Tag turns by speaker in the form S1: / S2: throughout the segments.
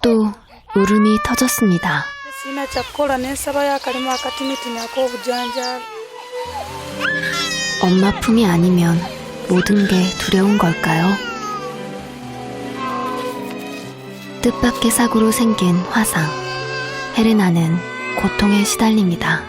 S1: 또 울음이 터졌습니다. 엄마 품이 아니면 모든 게 두려운 걸까요? 뜻밖의 사고로 생긴 화상. 헤레나는 고통에 시달립니다.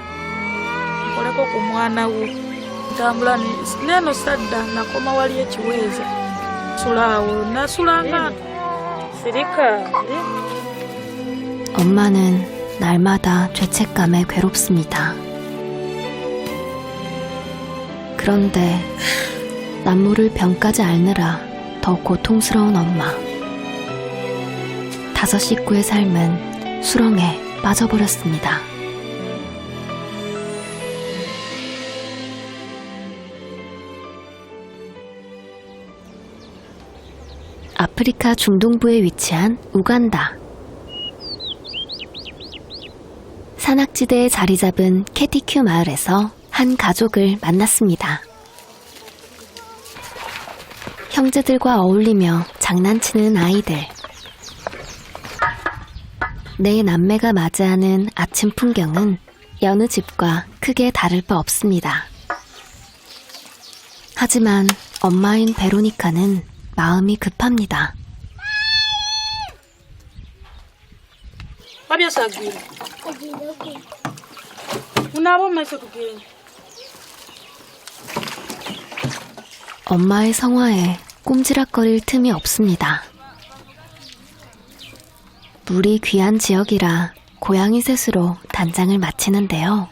S1: 엄마는 날마다 죄책감에 괴롭습니다. 그런데 남모를 병까지 앓느라 더 고통스러운 엄마. 5 식구의 삶은 수렁에 빠져버렸습니다. 아프리카 중동부에 위치한 우간다. 산악지대에 자리 잡은 캐티큐 마을에서 한 가족을 만났습니다. 형제들과 어울리며 장난치는 아이들. 네 남매가 맞이하는 아침 풍경은 여느 집과 크게 다를 바 없습니다. 하지만 엄마인 베로니카는 마음이 급합니다. 엄마의 성화에 꼼지락거릴 틈이 없습니다. 물이 귀한 지역이라 고양이 셋으로 단장을 마치는데요.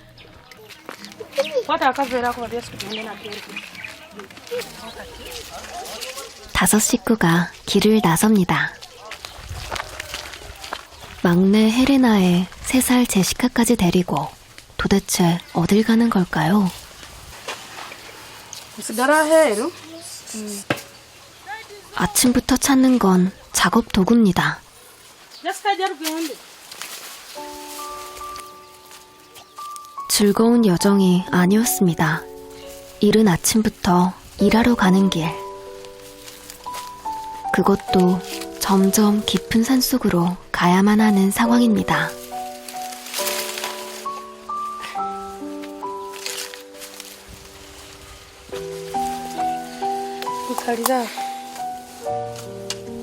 S1: 5 식구가 길을 나섭니다. 막내 헤레나의 3살 제시카까지 데리고 도대체 어딜 가는 걸까요? 아침부터 찾는 건 작업 도구입니다. 즐거운 여정이 아니었습니다. 이른 아침부터 일하러 가는 길. 그것도 점점 깊은 산속으로 가야만 하는 상황입니다.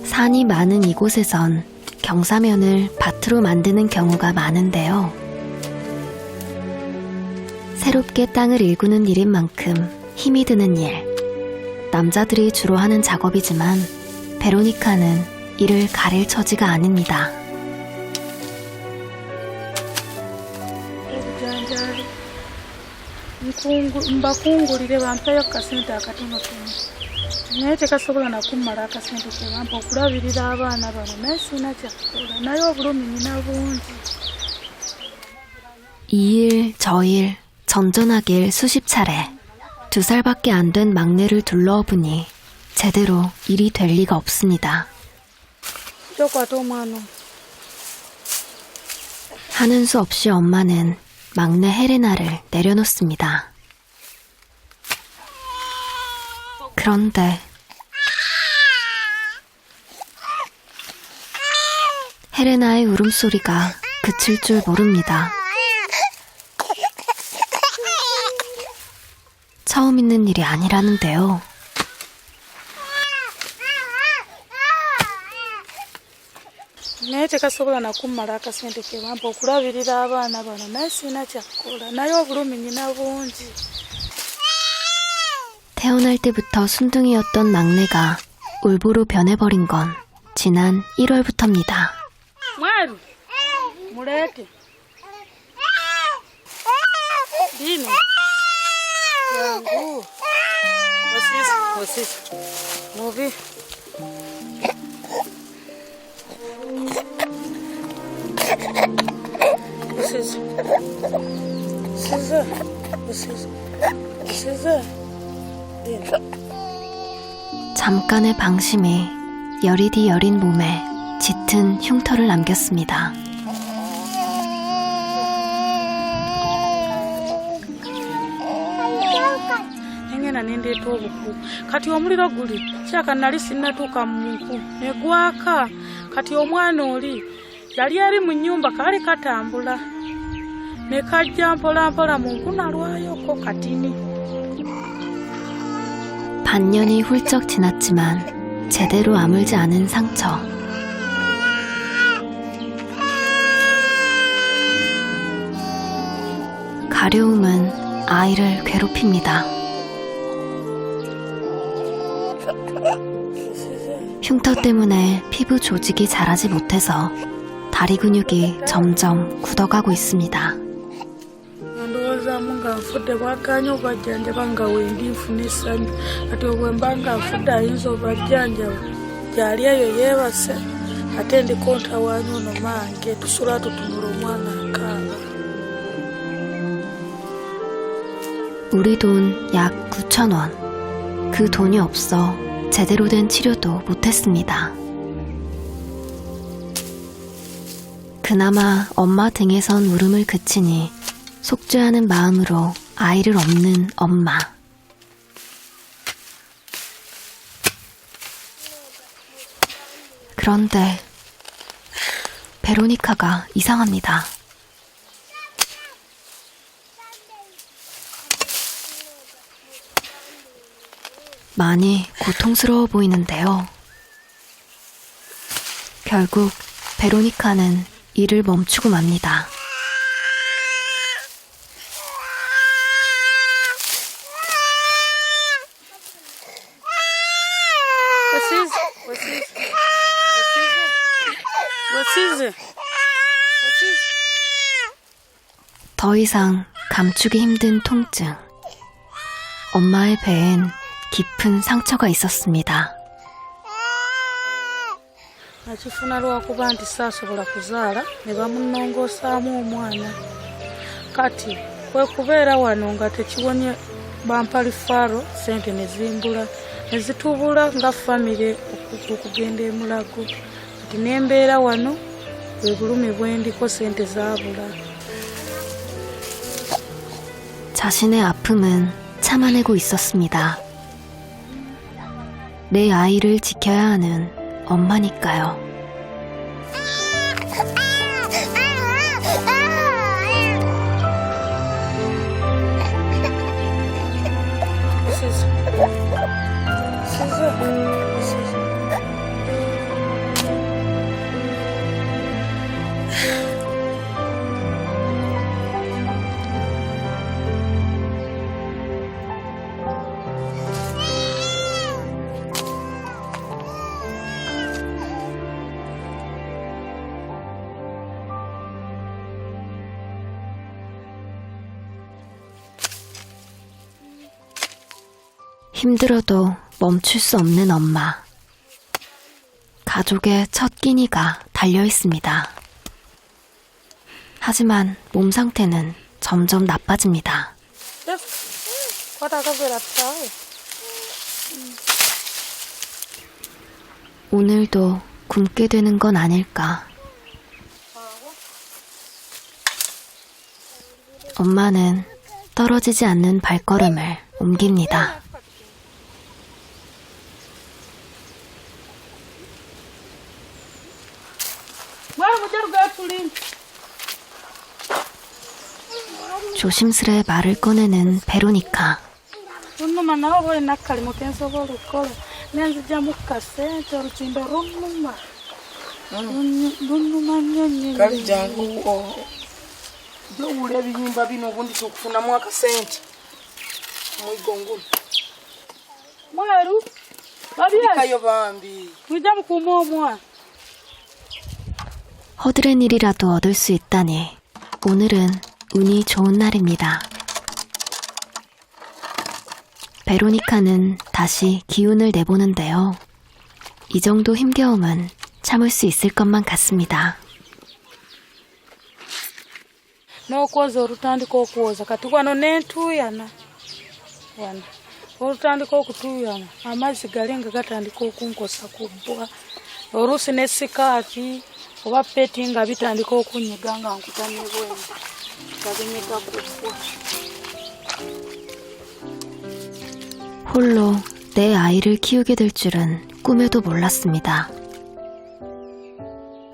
S1: 산이 많은 이곳에선 경사면을 밭으로 만드는 경우가 많은데요. 새롭게 땅을 일구는 일인 만큼 힘이 드는 일. 남자들이 주로 하는 작업이지만 베로니카는 이를 가릴 처지가 아닙니다. 이 일 저 일 전전하길 수십 차례. 2살밖에 안 된 막내를 둘러보니 제대로 일이 될 리가 없습니다. 하는 수 없이 엄마는 막내 헤레나를 내려놓습니다. 그런데 헤레나의 울음소리가 그칠 줄 모릅니다. 처음 있는 일이 아니라는데요. 태어날 때부터 순둥이였던 막내가 울보로 변해버린 건 지난 1월부터입니다. 잠깐의 방심이 여리디 여린 몸에 짙은 흉터를 남겼습니다.
S2: genda nendeeta obuku kati omuliro guli kyaka nali sinnatuuka muku negwaka kati omwana oli yali ali mu nnyumba kaali katambula ne kajja mpolampola munku nalwayoko katini.
S1: 반년이 훌쩍 지났지만 제대로 아물지 않은 상처. 가려움은 아이를 괴롭힙니다. 흉터 때문에 피부 조직이 자라지 못해서 다리 근육이 점점 굳어가고 있습니다.
S2: ndowooza nga nfudde bwakanya obajjanjaba nga wendi nfuna essanyu kati obwemba nga nfudde ayinza obajjanjaba gyali eyo yeebase ate ndiko ntawaanya ono mange tusula tutunula omwana akaaba.
S1: 우리 돈 약 9,000원. 그 돈이 없어 제대로 된 치료도 못했습니다. 그나마 엄마 등에선 울음을 그치니 속죄하는 마음으로 아이를 업는 엄마. 그런데 베로니카가 이상합니다. 많이 고통스러워 보이는데요. 결국 베로니카는 일을 멈추고 맙니다. 더 이상 감추기 힘든 통증. 엄마의 배엔 깊은 상처가 있었습니다.
S2: nakifuna lwakuba nti saasobola kuzaala ne bamunongosaamu omwana kati kwe kubeera wano nga tekiwonye bampalifaalo sente ne zimbula ne zitubula nga famire okugenda emulago kati nembeera wano bwe bulumi bwendiko sente zaabula.
S1: 자신의 아픔은 참아내고 있었습니다. 내 아이를 지켜야 하는 엄마니까요. 힘들어도 멈출 수 없는 엄마. 가족의 첫 끼니가 달려 있습니다. 하지만 몸 상태는 점점 나빠집니다. 오늘도 굶게 되는 건 아닐까. 엄마는 떨어지지 않는 발걸음을 옮깁니다. 조심스레 말을 꺼내는 베로니카. 허드렛 일이라도 얻을 수 있다니 오늘은 운이 좋은 날입니다. 베로니카는 다시 기운을 내보는데요. 이 정도 힘겨움은 참을 수 있을 것만 같습니다.
S2: n'okwoza olutandika okwoza kati wano nentuuyana wano olutandika okutuuyana amazzi gali nga gatandika okunkosa ku bbwa oluusi ne sikaati oba peti nga bitandika okunyiga nga nkutamye bwendi nga binyiga ku bbwa.
S1: 홀로 내 아이를 키우게 될 줄은 꿈에도 몰랐습니다.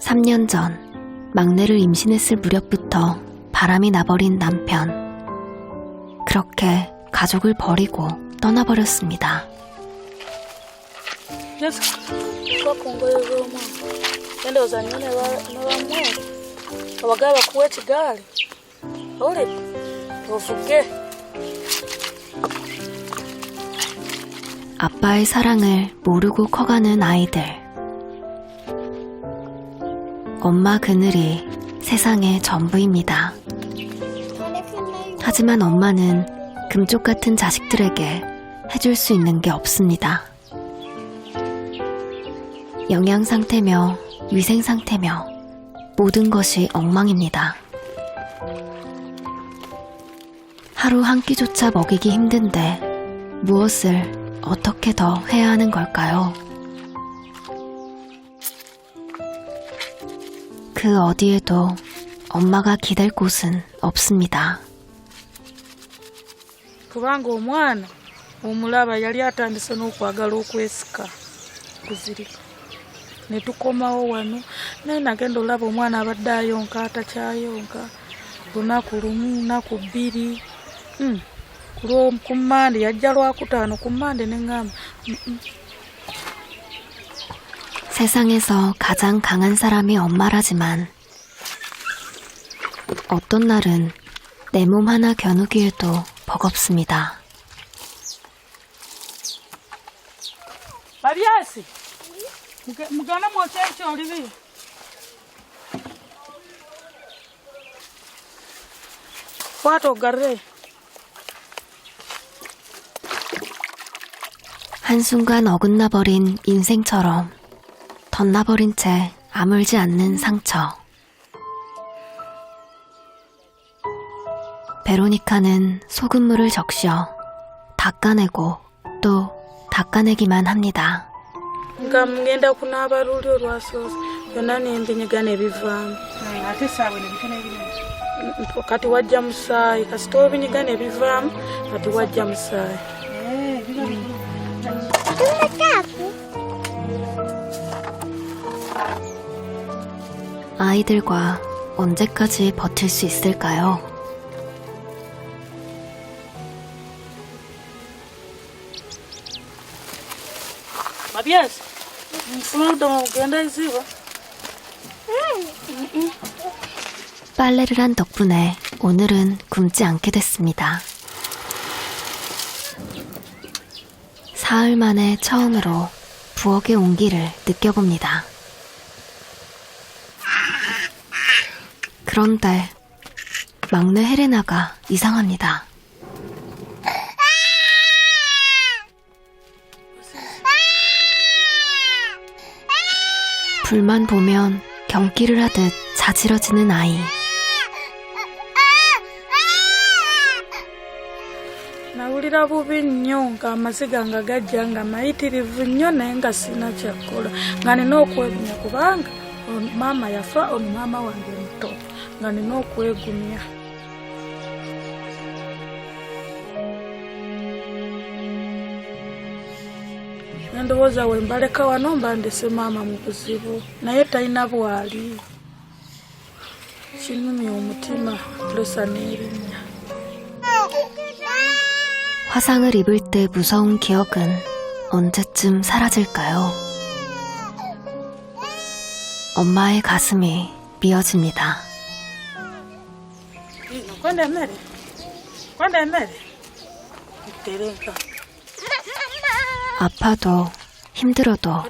S1: 3년 전 막내를 임신했을 무렵부터 바람이 나버린 남편. 그렇게 가족을 버리고 떠나버렸습니다.
S2: abagaba bakuwa ekigaali olidde ovuge.
S1: 아빠의 사랑을 모르고 커가는 아이들. 엄마 그늘이 세상의 전부입니다. 하지만 엄마는 금쪽 같은 자식들에게 해줄 수 있는 게 없습니다. 영양 상태며 위생 상태며 모든 것이 엉망입니다. 하루 한 끼조차 먹이기 힘든데 무엇을 어떻게 더 해야 하는 걸까요? 그 어디에도 엄마가 기댈 곳은 없습니다.
S2: kubanga omwana omulaba yali atandise n'okwagala okwesika kuzirika ne tukomawo wano naye nagenda olaba omwana abadde ayonka atakyayonka lunaku lumu naku bbiri ku mmande yajja lwakutaano ku mmande ne ŋŋamba
S1: 세상에서 가장 강한 사람이 엄마라지만 어떤 날은 내 몸 하나 겨누기에도 버겁습니다.
S2: Babyasi mugana mwokya ekyoli biri kwata ogarre.
S1: 한순간 어긋나버린 인생처럼 덧나버린 채 아물지 않는 상처. 베로니카는 소금물을 적셔 닦아내고 또 닦아내기만 합니다.
S2: nga ngenda kunaaba luli olwasoose byonna nembinyiga ne bivaamu ate saawe nebitono ebirungi kati wajja musaayi kasita obinyiga ne bivaamu kati wajja musaayi.
S1: 아이들과 언제까지 버틸 수 있을까요?
S2: Babyasi nfuna oludomo ogenda eziba.
S1: 빨래를 한 덕분에 오늘은 굶지 않게 됐습니다. 사흘 만에 처음으로 부엌의 온기를 느껴봅니다. 그런데 막내 헬레나가 이상합니다. 불만 보면 경기를 하듯 자지러지는 아이.
S2: nawulira bubi nnyo ng'amaziga nga gajja nga mayitirivu nnyo naye nga sina kyakkola nga nina okwegumya kubanga maama yafa ono maama wange muto nga nina okwegumya. Ndowooza we mbaleka wano mba ndese maama mu buzibu naye talina bwali. kinumya omutima puleesa n'erinnya.
S1: 화상을 입을 때 무서운 기억은 언제쯤 사라질까요? 엄마의 가슴이 미어집니다.
S2: kwenda emmere kwenda emmere tereka
S1: 아파도 힘들어도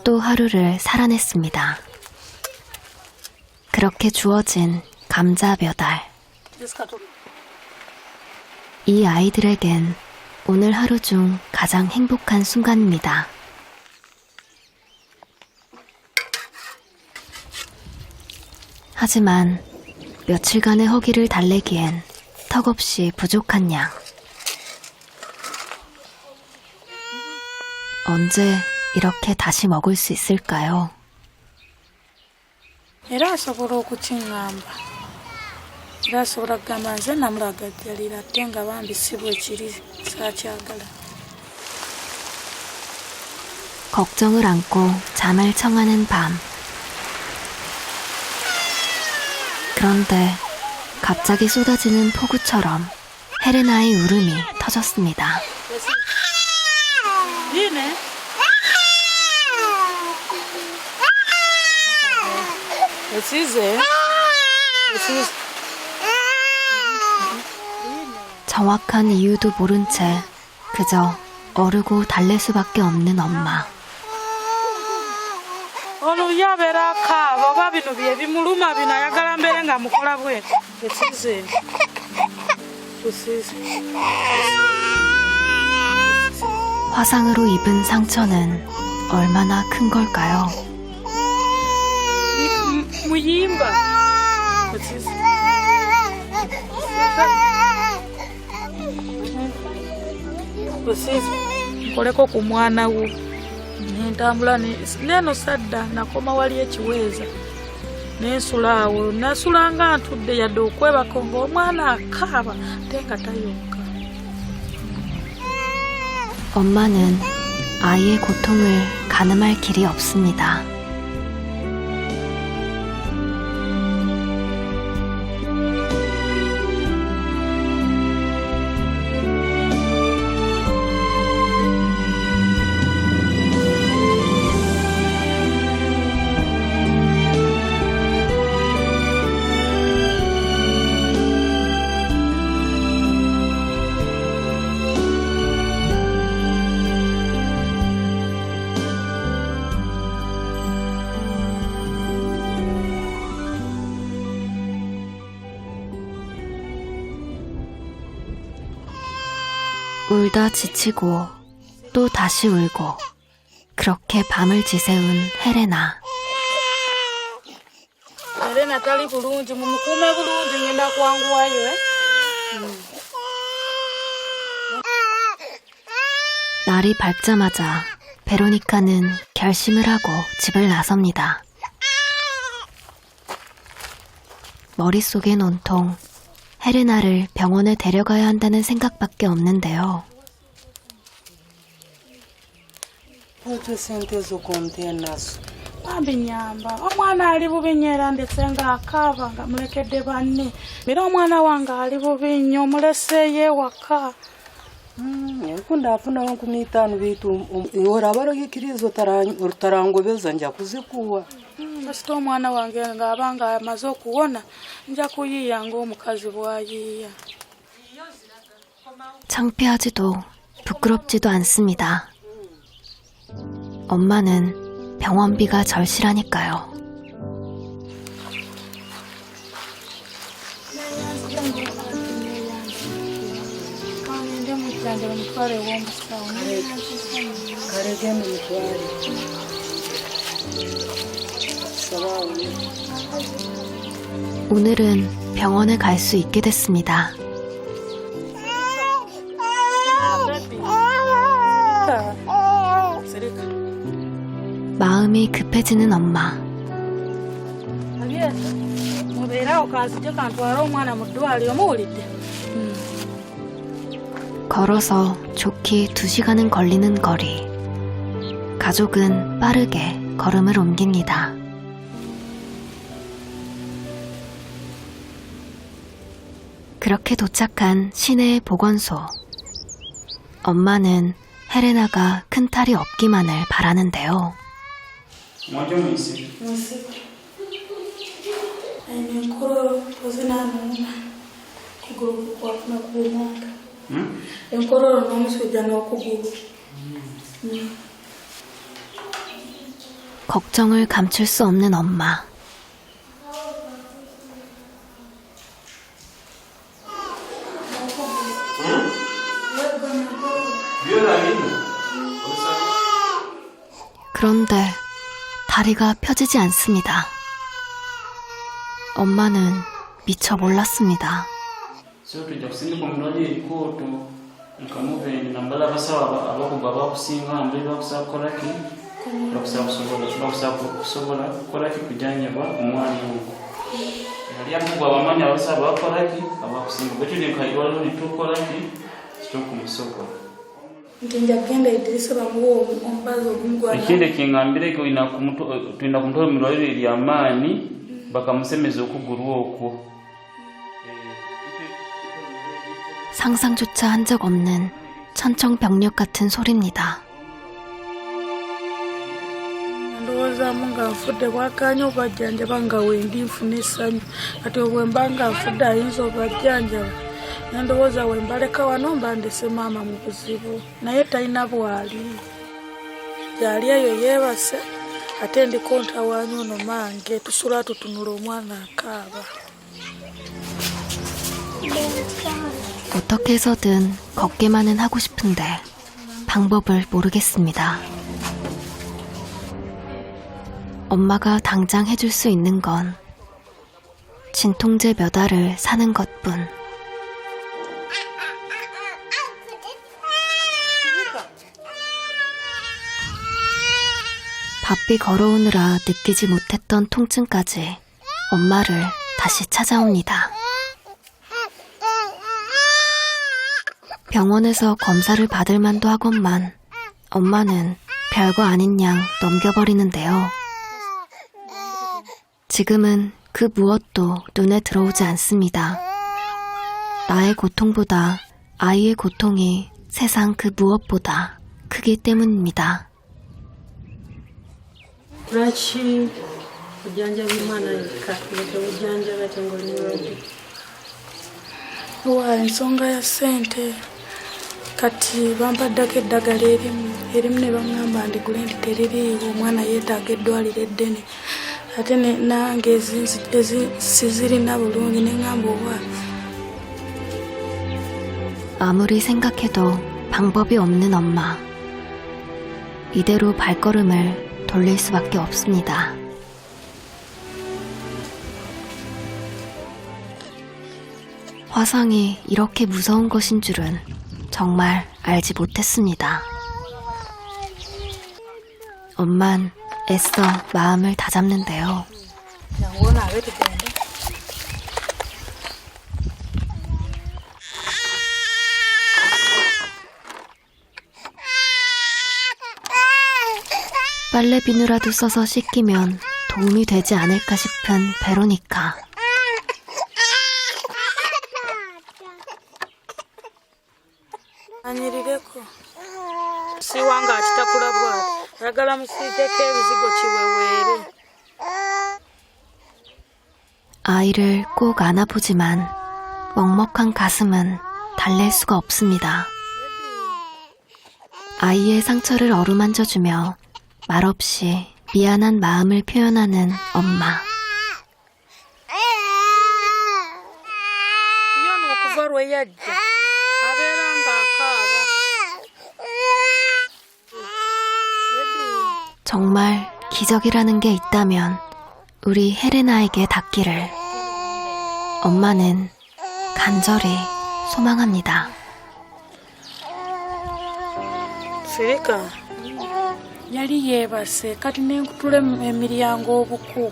S1: 또 하루를 살아냈습니다. 그렇게 주어진 감자 몇 알. 이 아이들에겐 오늘 하루 중 가장 행복한 순간입니다. 하지만 며칠간의 허기를 달래기엔 턱없이 부족한 양. 언제 이렇게 다시 먹을 수 있을까요?
S2: era asobola okukiŋŋamba era asobola kugamba nze namulagajjalira ate nga bambi si bwe kiri saakyagala.
S1: 걱정을 안고 잠을 청하는 밤. 그런데 갑자기 쏟아지는 폭우처럼 헤레나의 울음이 터졌습니다.
S2: 이네.
S1: 정확한 이유도 모른 채 그저 어르고 달랠 수밖에 없는 엄마.
S2: Ono yabera kava oba bino bye bimuluma bino ayagala mbeere nga mukola bwete ekize
S1: 화상으로 입은 상처는 얼마나 큰 걸까요?
S2: muyimba nkoleko ku mwana wo nentambula neno sadda nakoma wali ekiweeza nensula awo nasula nga ntudde yadde okwebako ng'omwana akaaba ate nga tayonka.
S1: 엄마는 아이의 고통을 가늠할 길이 없습니다. 울다 지치고 또 다시 울고 그렇게 밤을 지새운 헤레나.
S2: Helena tali bulungi mumukuume bulungi ngenda kwanguwayo.
S1: 날이 밝자마자 베로니카는 결심을 하고 집을 나섭니다. 머릿속엔 온통 헤레나를 병원에 데려가야 한다는 생각밖에 없는데요.
S2: Ambinyamba omwana ali bubi nnyo era ndetse nga akaaba nga mulekedde banne era omwana wange ali bubi nnyo omuleseeyo ewaka.
S3: Nkundafuna 15 bitu orabarogikirizo tarangobeza nja kuzikuwa.
S2: Kasita omwana wange ng'abanga amaze okuwona nja kuyiiya ng'omukazi bw'ayiiya.
S1: 창피하지도 부끄럽지도 않습니다. 엄마는 병원비가 절실하니까요. 오늘은 병원에 갈 수 있게 됐습니다. 마음이 급해지는 엄마. 걸어서 좋게 2시간은 걸리는 거리. 가족은 빠르게 걸음을 옮깁니다. 그렇게 도착한 시내의 보건소. 엄마는 헤레나가 큰 탈이 없기만을 바라는데요.
S4: Mwajo mwisi.
S2: Enkoro ozinanuma kugulu kwafuna kuumanga. Enkoro n'omusujja n'okugulu.
S1: 걱정을 감출 수 없는 엄마. 그런데 다리가 펴지지 않습니다. 엄마는 미처 몰랐습니다.
S4: Tujja kusindika omulwadde ekooto nkamuve nambala abasawo abakuba bakusinga mbere bakusaba kukolaki bakusaba kusobola kukolaki kujjanjaba omwana ogo yali akugwa abamanyi abasawo bakolaki abakusinga bwe tuli nkaiwaliwo ne tukolaki kitokumusobola.
S2: nti njagenda idirisa bamuwa omubazi ogumugwana
S4: ekindi kingambire ko tulina kumutwala mu ddwaliro ery'amaanyi bakamusemeza okugulu okwo.
S1: 상상조차 한 적 없는 천청병력 같은 소리입니다.
S2: ndowoozamu nga nfudde bwakanya obajjanjaba nga wendi nfuna essanyu kati obwemba nga nfudde ayinza obajjanjaba nendowooza wembaleka wano mba ndese maama mu buzibu naye talina bwali gyali eyo yeebase ate ndiko ntawaanya ono mange tusula tutunula omwana akaaba.
S1: 어떻게 해서든 걷기만은 하고 싶은데 방법을 모르겠습니다. 엄마가 당장 해줄 수 있는 건 진통제 몇 알을 사는 것뿐. 바삐 걸어오느라 느끼지 못했던 통증까지 엄마를 다시 찾아옵니다. 병원에서 검사를 받을 만도 하건만 엄마는 별거 아닌 양 넘겨버리는데요. 지금은 그 무엇도 눈에 들어오지 않습니다. 나의 고통보다 아이의 고통이 세상 그 무엇보다 크기 때문입니다.
S5: lwaki ojjanjaba omwana yekka nga ojjanjaba tengolimirwadde?
S2: wa ensonga ya ssente kati bampaddako eddagala erimu ne baŋŋamba ndigule nti teririiwo omwana yeetaaga eddwaliro eddene ate nange sizirina bulungi neŋŋamba oba
S1: 아무리 생각해도 방법이 없는 엄마. 이대로 발걸음을 돌릴 수밖에 없습니다. 화상이 이렇게 무서운 것인 줄은 정말 알지 못했습니다. 엄만 애써 마음을 다잡는데요.
S2: yangoona abe tugende
S1: 빨래 비누라도 써서 씻기면 도움이 되지 않을까 싶은 베로니카.
S2: anyirireko siwanga akitakula bwati ayagala musiigeko ebizigo kiweweere.
S1: 아이를 꼭 안아보지만 먹먹한 가슴은 달랠 수가 없습니다. 아이의 상처를 어루만져주며 말없이 미안한 마음을 표현하는 엄마.
S2: yono okuva lwe yajja abeera ng'akaaba.
S1: 정말 기적이라는 게 있다면 우리 헬레나에게 닿기를 엄마는 간절히 소망합니다.
S2: Sirika yali yeebase kati nenkutula emiryango obuku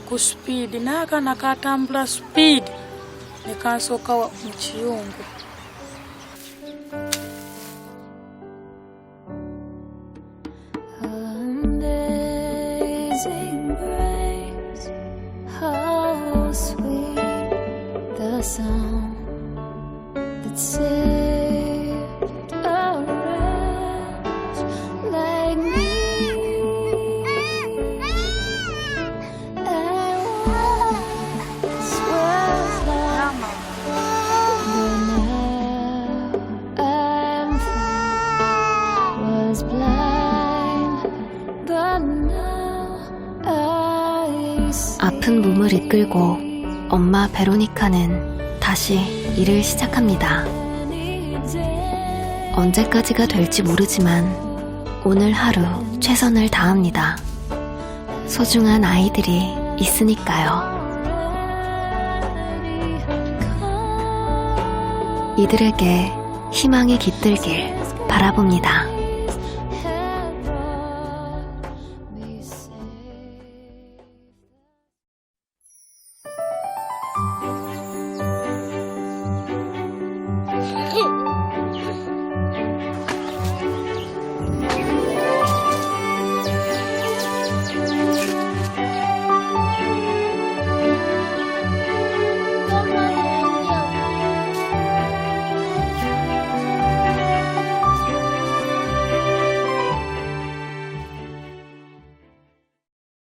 S2: ku supiidi n'akaana katambula supiidi ne kansooka mu kiyungu.
S6: Amazing grace, how sweet the sound that saved a wretch like me. And once was blind, but now I'm free. Was blind, but now I see.
S1: 아픈 몸을 이끌고 엄마 베로니카는 다시 일을 시작합니다. 언제까지가 될지 모르지만 오늘 하루 최선을 다합니다. 소중한 아이들이 있으니까요. 이들에게 희망이 깃들길 바라봅니다.